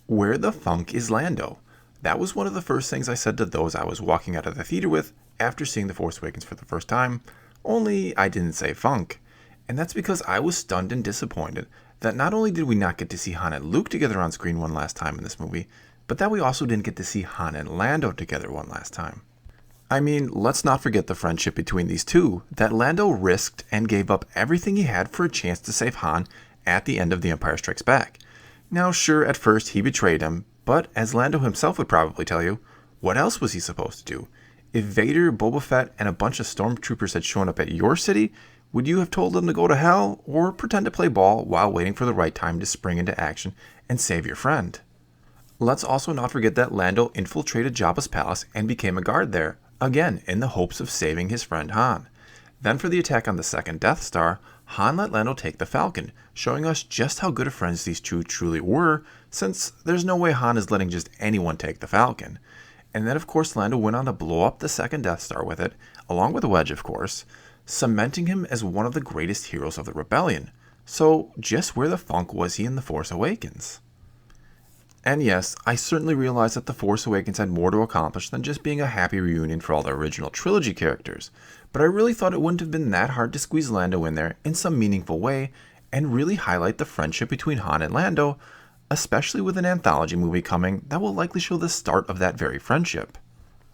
Where the funk is Lando? That was one of the first things I said to those I was walking out of the theater with after seeing The Force Awakens for the first time, only I didn't say funk. And that's because I was stunned and disappointed that not only did we not get to see Han and Luke together on screen one last time in this movie, but that we also didn't get to see Han and Lando together one last time. I mean, let's not forget the friendship between these two, that Lando risked and gave up everything he had for a chance to save Han at the end of The Empire Strikes Back. Now, sure, at first he betrayed him, but as Lando himself would probably tell you, what else was he supposed to do? If Vader, Boba Fett, and a bunch of stormtroopers had shown up at your city, would you have told them to go to hell, or pretend to play ball while waiting for the right time to spring into action and save your friend? Let's also not forget that Lando infiltrated Jabba's palace and became a guard there, again in the hopes of saving his friend Han. Then for the attack on the second Death Star, Han let Lando take the Falcon, showing us just how good of friends these two truly were, since there's no way Han is letting just anyone take the Falcon. And then of course Lando went on to blow up the second Death Star with it, along with Wedge of course, cementing him as one of the greatest heroes of the rebellion. So just where the funk was he in The Force Awakens? And yes, I certainly realize that The Force Awakens had more to accomplish than just being a happy reunion for all the original trilogy characters, but I really thought it wouldn't have been that hard to squeeze Lando in there in some meaningful way and really highlight the friendship between Han and Lando, especially with an anthology movie coming that will likely show the start of that very friendship.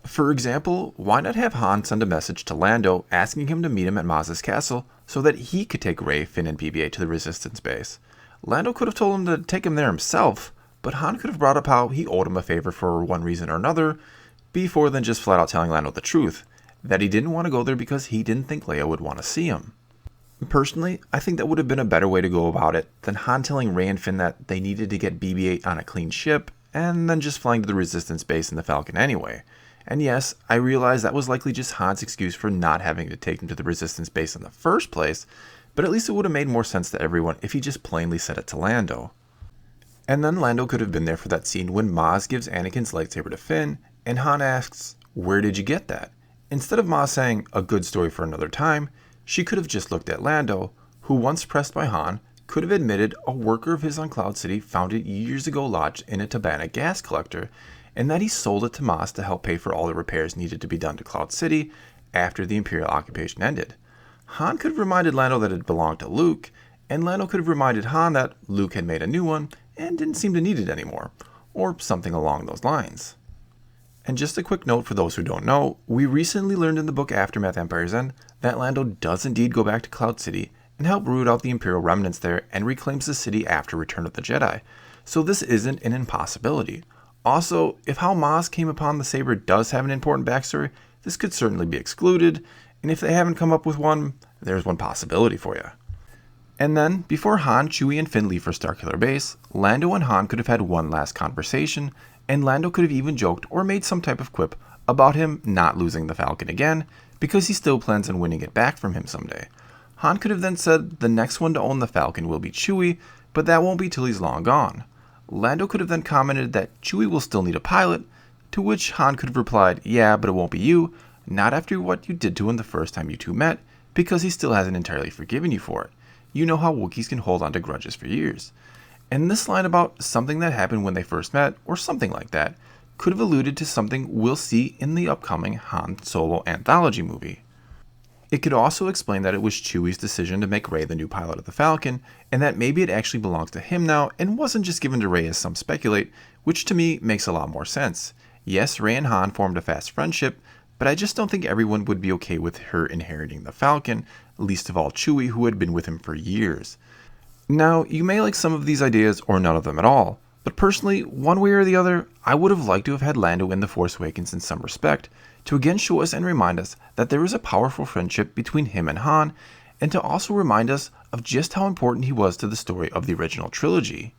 For example, why not have Han send a message to Lando asking him to meet him at Maz's castle so that he could take Rey, Finn, and BB-8 to the Resistance base? Lando could have told him to take him there himself, but Han could have brought up how he owed him a favor for one reason or another, before then just flat out telling Lando the truth, that he didn't want to go there because he didn't think Leia would want to see him. Personally, I think that would have been a better way to go about it than Han telling Rey and Finn that they needed to get BB-8 on a clean ship, and then just flying to the Resistance base in the Falcon anyway. And yes, I realize that was likely just Han's excuse for not having to take him to the Resistance base in the first place, but at least it would have made more sense to everyone if he just plainly said it to Lando. And then Lando could have been there for that scene when Maz gives Anakin's lightsaber to Finn, and Han asks, "Where did you get that?" Instead of Maz saying, "A good story for another time," she could have just looked at Lando, who once pressed by Han, could have admitted a worker of his on Cloud City found it years ago lodged in a Tabana gas collector, and that he sold it to Maz to help pay for all the repairs needed to be done to Cloud City after the Imperial occupation ended. Han could have reminded Lando that it belonged to Luke, and Lando could have reminded Han that Luke had made a new one and didn't seem to need it anymore, or something along those lines. And just a quick note for those who don't know, we recently learned in the book Aftermath Empire's End that Lando does indeed go back to Cloud City and help root out the Imperial remnants there and reclaims the city after Return of the Jedi, so this isn't an impossibility. Also, if how Maz came upon the saber does have an important backstory, this could certainly be excluded, and if they haven't come up with one, there's one possibility for you. And then, before Han, Chewie, and Finn leave for Starkiller Base, Lando and Han could have had one last conversation, and Lando could have even joked or made some type of quip about him not losing the Falcon again, because he still plans on winning it back from him someday. Han could have then said the next one to own the Falcon will be Chewie, but that won't be till he's long gone. Lando could have then commented that Chewie will still need a pilot, to which Han could have replied, "Yeah, but it won't be you, not after what you did to him the first time you two met, because he still hasn't entirely forgiven you for it. You know how Wookiees can hold on to grudges for years." And this line about something that happened when they first met, or something like that, could have alluded to something we'll see in the upcoming Han Solo anthology movie. It could also explain that it was Chewie's decision to make Rey the new pilot of the Falcon, and that maybe it actually belongs to him now and wasn't just given to Rey as some speculate, which to me makes a lot more sense. Yes, Rey and Han formed a fast friendship, but I just don't think everyone would be okay with her inheriting the Falcon, least of all Chewie, who had been with him for years. Now, you may like some of these ideas or none of them at all, but personally, one way or the other, I would have liked to have had Lando in The Force Awakens in some respect, to again show us and remind us that there is a powerful friendship between him and Han, and to also remind us of just how important he was to the story of the original trilogy.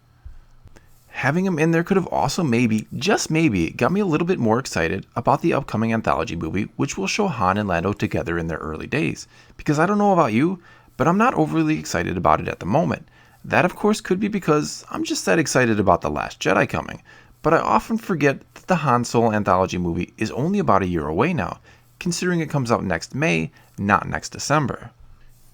Having him in there could have also maybe, just maybe, got me a little bit more excited about the upcoming anthology movie, which will show Han and Lando together in their early days, because I don't know about you, but I'm not overly excited about it at the moment. That of course could be because I'm just that excited about The Last Jedi coming, but I often forget that the Han Solo anthology movie is only about a year away now, considering it comes out next May, not next December.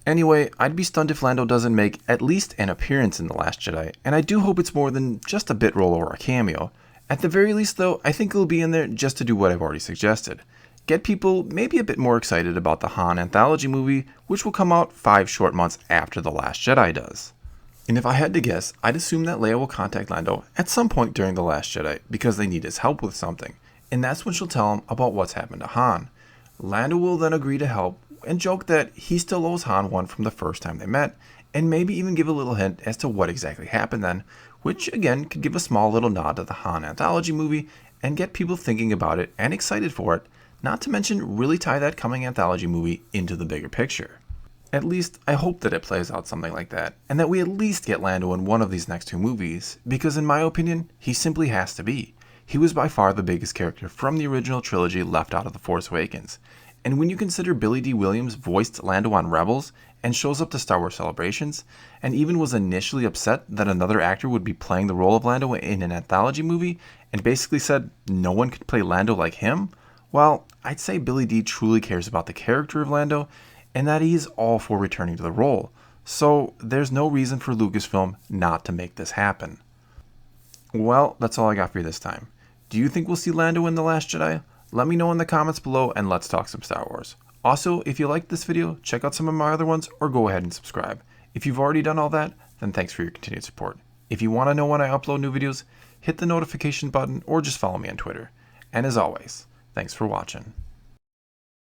Anyway, I'd be stunned if Lando doesn't make at least an appearance in The Last Jedi, and I do hope it's more than just a bit role or a cameo. At the very least though, I think he'll be in there just to do what I've already suggested. Get people maybe a bit more excited about the Han anthology movie, which will come out 5 short months after The Last Jedi does. And if I had to guess, I'd assume that Leia will contact Lando at some point during The Last Jedi because they need his help with something, and that's when she'll tell him about what's happened to Han. Lando will then agree to help and joke that he still owes Han one from the first time they met, and maybe even give a little hint as to what exactly happened then, which again could give a small little nod to the Han anthology movie and get people thinking about it and excited for it, not to mention really tie that coming anthology movie into the bigger picture. At least, I hope that it plays out something like that, and that we at least get Lando in one of these next 2 movies, because in my opinion, he simply has to be. He was by far the biggest character from the original trilogy left out of The Force Awakens. And when you consider Billy D. Williams voiced Lando on Rebels, and shows up to Star Wars Celebrations, and even was initially upset that another actor would be playing the role of Lando in an anthology movie, and basically said no one could play Lando like him, well, I'd say Billy D. truly cares about the character of Lando, and that he is all for returning to the role. So there's no reason for Lucasfilm not to make this happen. Well, that's all I got for you this time. Do you think we'll see Lando in The Last Jedi? Let me know in the comments below and let's talk some Star Wars. Also, if you liked this video, check out some of my other ones or go ahead and subscribe. If you've already done all that, then thanks for your continued support. If you want to know when I upload new videos, hit the notification button or just follow me on Twitter. And as always, thanks for watching.